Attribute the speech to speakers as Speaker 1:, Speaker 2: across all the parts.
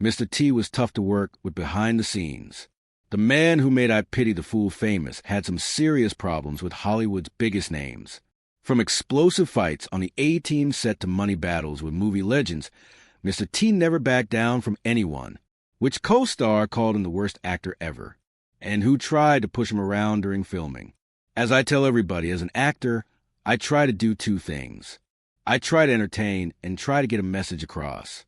Speaker 1: Mr. T was tough to work with behind the scenes. The man who made I Pity the Fool famous had some serious problems with Hollywood's biggest names. From explosive fights on the A-Team set to money battles with movie legends, Mr. T never backed down from anyone, which co-star called him the worst actor ever, and who tried to push him around during filming. As I tell everybody, as an actor, I try to do two things. I try to entertain and try to get a message across.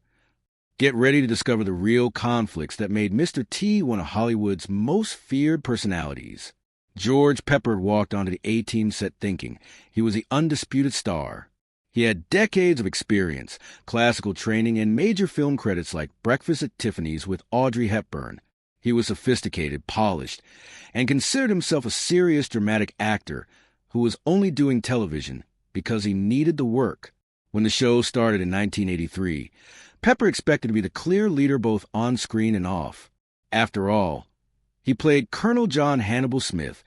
Speaker 1: Get ready to discover the real conflicts that made Mr. T one of Hollywood's most feared personalities. George Peppard walked onto the A-Team set thinking he was the undisputed star. He had decades of experience, classical training, and major film credits like Breakfast at Tiffany's with Audrey Hepburn. He was sophisticated, polished, and considered himself a serious dramatic actor who was only doing television because he needed the work. When the show started in 1983, Pepper expected to be the clear leader both on screen and off. After all, he played Colonel John Hannibal Smith,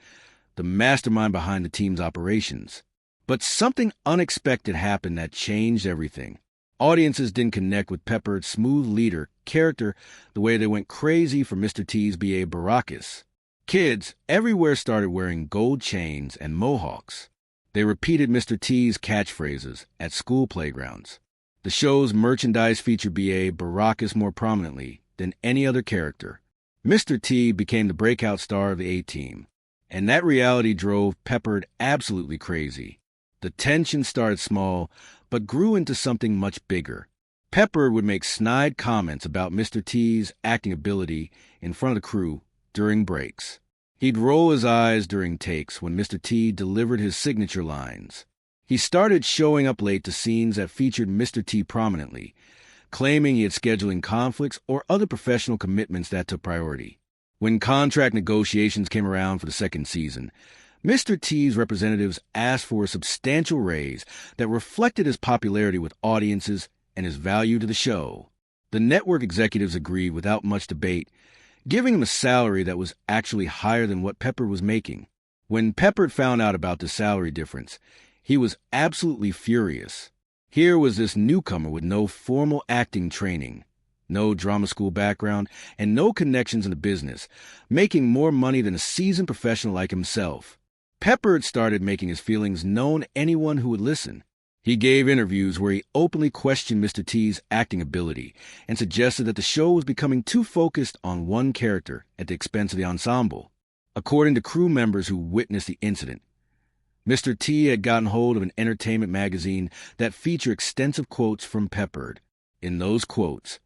Speaker 1: the mastermind behind the team's operations. But something unexpected happened that changed everything. Audiences didn't connect with Peppard's smooth leader character the way they went crazy for Mr. T's B.A. Baracus. Kids everywhere started wearing gold chains and mohawks. They repeated Mr. T's catchphrases at school playgrounds. The show's merchandise featured B.A. Baracus more prominently than any other character. Mr. T became the breakout star of the A-Team, and that reality drove Peppard absolutely crazy. The tension started small, but grew into something much bigger. Peppard would make snide comments about Mr. T's acting ability in front of the crew during breaks. He'd roll his eyes during takes when Mr. T delivered his signature lines. He started showing up late to scenes that featured Mr. T prominently, claiming he had scheduling conflicts or other professional commitments that took priority. When contract negotiations came around for the second season, Mr. T's representatives asked for a substantial raise that reflected his popularity with audiences and his value to the show. The network executives agreed without much debate, giving him a salary that was actually higher than what Peppard was making. When Peppard found out about the salary difference, he was absolutely furious. Here was this newcomer with no formal acting training, no drama school background, and no connections in the business, making more money than a seasoned professional like himself. Peppard started making his feelings known to anyone who would listen. He gave interviews where he openly questioned Mr. T's acting ability and suggested that the show was becoming too focused on one character at the expense of the ensemble. According to crew members who witnessed the incident, Mr. T had gotten hold of an entertainment magazine that featured extensive quotes from Peppard. In those quotes,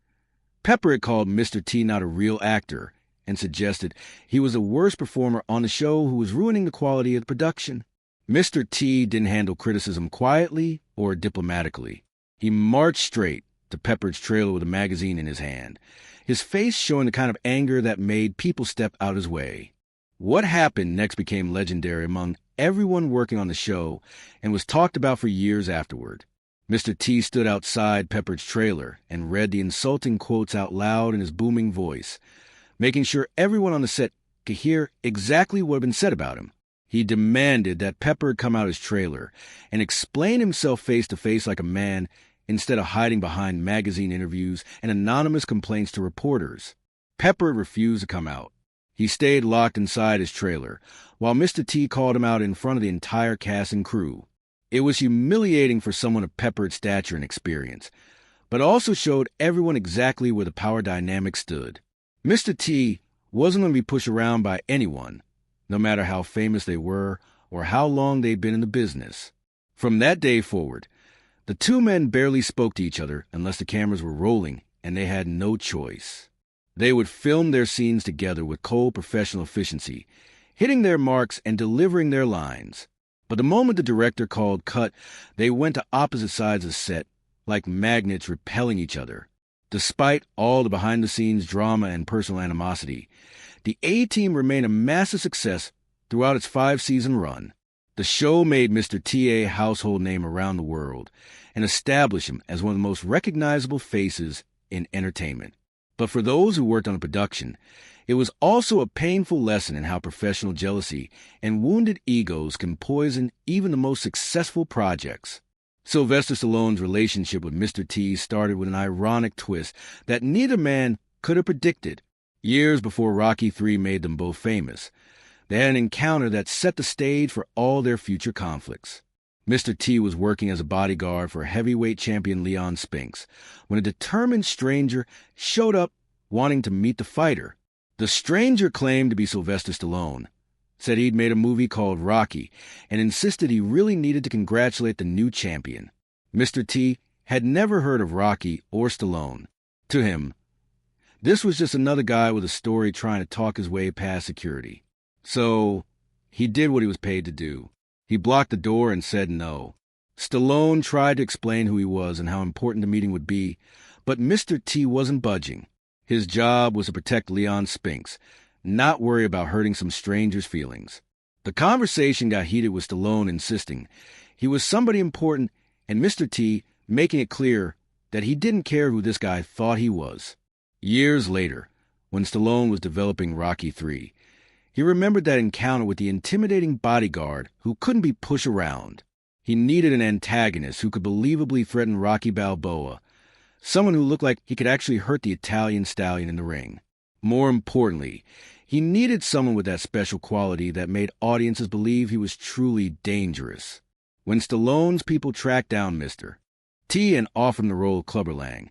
Speaker 1: Peppard called Mr. T not a real actor and suggested he was the worst performer on the show who was ruining the quality of the production. Mr. T didn't handle criticism quietly or diplomatically. He marched straight to Peppard's trailer with a magazine in his hand, his face showing the kind of anger that made people step out his way. What happened next became legendary among everyone working on the show and was talked about for years afterward. Mr. T stood outside Peppard's trailer and read the insulting quotes out loud in his booming voice, making sure everyone on the set could hear exactly what had been said about him. He demanded that Peppard come out his trailer and explain himself face-to-face like a man instead of hiding behind magazine interviews and anonymous complaints to reporters. Peppard refused to come out. He stayed locked inside his trailer, while Mr. T called him out in front of the entire cast and crew. It was humiliating for someone of Peppard's stature and experience, but also showed everyone exactly where the power dynamic stood. Mr. T wasn't going to be pushed around by anyone, no matter how famous they were or how long they'd been in the business. From that day forward, the two men barely spoke to each other unless the cameras were rolling, and they had no choice. They would film their scenes together with cold professional efficiency, hitting their marks and delivering their lines. But the moment the director called cut, they went to opposite sides of the set, like magnets repelling each other. Despite all the behind-the-scenes drama and personal animosity, the A-Team remained a massive success throughout its 5-season run. The show made Mr. T a household name around the world and established him as one of the most recognizable faces in entertainment. But for those who worked on the production, it was also a painful lesson in how professional jealousy and wounded egos can poison even the most successful projects. Sylvester Stallone's relationship with Mr. T started with an ironic twist that neither man could have predicted. Years before Rocky III made them both famous, they had an encounter that set the stage for all their future conflicts. Mr. T was working as a bodyguard for heavyweight champion Leon Spinks when a determined stranger showed up wanting to meet the fighter. The stranger claimed to be Sylvester Stallone, said he'd made a movie called Rocky, and insisted he really needed to congratulate the new champion. Mr. T had never heard of Rocky or Stallone. To him, this was just another guy with a story trying to talk his way past security. So, he did what he was paid to do. He blocked the door and said no. Stallone tried to explain who he was and how important the meeting would be, but Mr. T wasn't budging. His job was to protect Leon Spinks, not worry about hurting some stranger's feelings. The conversation got heated with Stallone insisting he was somebody important and Mr. T making it clear that he didn't care who this guy thought he was. Years later, when Stallone was developing Rocky III, he remembered that encounter with the intimidating bodyguard who couldn't be pushed around. He needed an antagonist who could believably threaten Rocky Balboa, someone who looked like he could actually hurt the Italian stallion in the ring. More importantly, he needed someone with that special quality that made audiences believe he was truly dangerous. When Stallone's people tracked down Mr. T and offered him the role of Clubber Lang,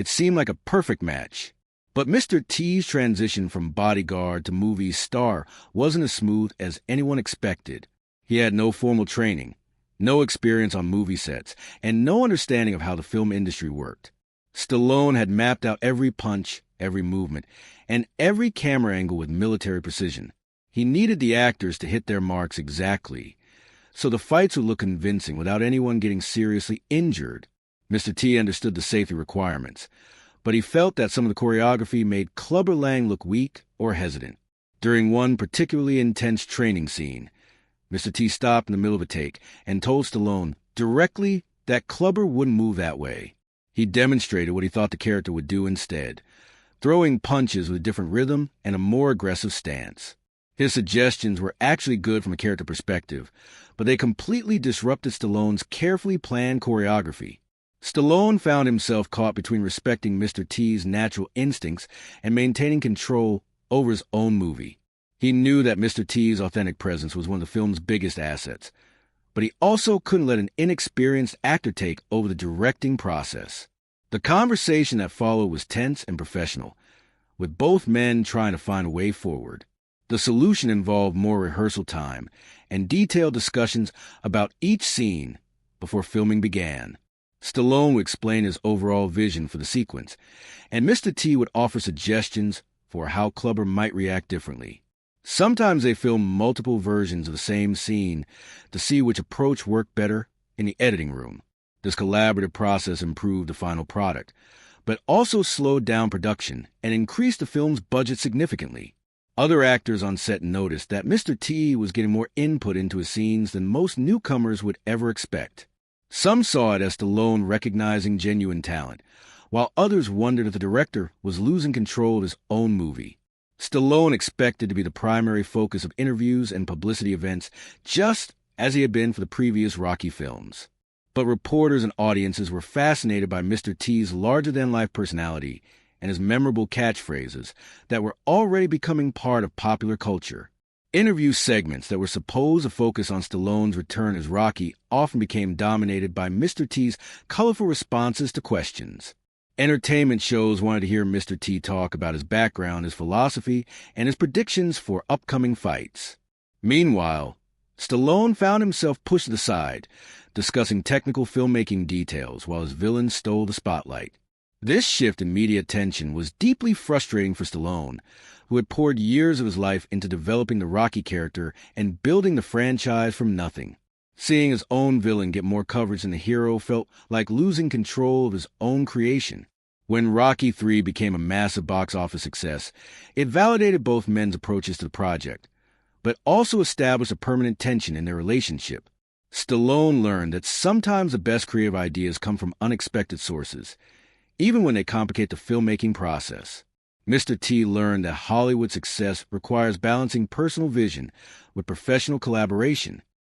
Speaker 1: it seemed like a perfect match. But Mr. T's transition from bodyguard to movie star wasn't as smooth as anyone expected. He had no formal training, no experience on movie sets, and no understanding of how the film industry worked. Stallone had mapped out every punch, every movement, and every camera angle with military precision. He needed the actors to hit their marks exactly, so the fights would look convincing without anyone getting seriously injured. Mr. T understood the safety requirements, but he felt that some of the choreography made Clubber Lang look weak or hesitant. During one particularly intense training scene, Mr. T stopped in the middle of a take and told Stallone directly that Clubber wouldn't move that way. He demonstrated what he thought the character would do instead, throwing punches with a different rhythm and a more aggressive stance. His suggestions were actually good from a character perspective, but they completely disrupted Stallone's carefully planned choreography. Stallone found himself caught between respecting Mr. T's natural instincts and maintaining control over his own movie. He knew that Mr. T's authentic presence was one of the film's biggest assets, but he also couldn't let an inexperienced actor take over the directing process. The conversation that followed was tense and professional, with both men trying to find a way forward. The solution involved more rehearsal time and detailed discussions about each scene before filming began. Stallone would explain his overall vision for the sequence, and Mr. T would offer suggestions for how Clubber might react differently. Sometimes they filmed multiple versions of the same scene to see which approach worked better in the editing room. This collaborative process improved the final product, but also slowed down production and increased the film's budget significantly. Other actors on set noticed that Mr. T was getting more input into his scenes than most newcomers would ever expect. Some saw it as Stallone recognizing genuine talent, while others wondered if the director was losing control of his own movie. Stallone expected to be the primary focus of interviews and publicity events, just as he had been for the previous Rocky films. But reporters and audiences were fascinated by Mr. T's larger-than-life personality and his memorable catchphrases that were already becoming part of popular culture. Interview segments that were supposed to focus on Stallone's return as Rocky often became dominated by Mr. T's colorful responses to questions. Entertainment shows wanted to hear Mr. T talk about his background, his philosophy, and his predictions for upcoming fights. Meanwhile, Stallone found himself pushed to the side, discussing technical filmmaking details while his villain stole the spotlight. This shift in media attention was deeply frustrating for Stallone, who had poured years of his life into developing the Rocky character and building the franchise from nothing. Seeing his own villain get more coverage than the hero felt like losing control of his own creation. When Rocky III became a massive box office success, it validated both men's approaches to the project, but also established a permanent tension in their relationship. Stallone learned that sometimes the best creative ideas come from unexpected sources, even when they complicate the filmmaking process. Mr. T learned that Hollywood success requires balancing personal vision with professional collaboration,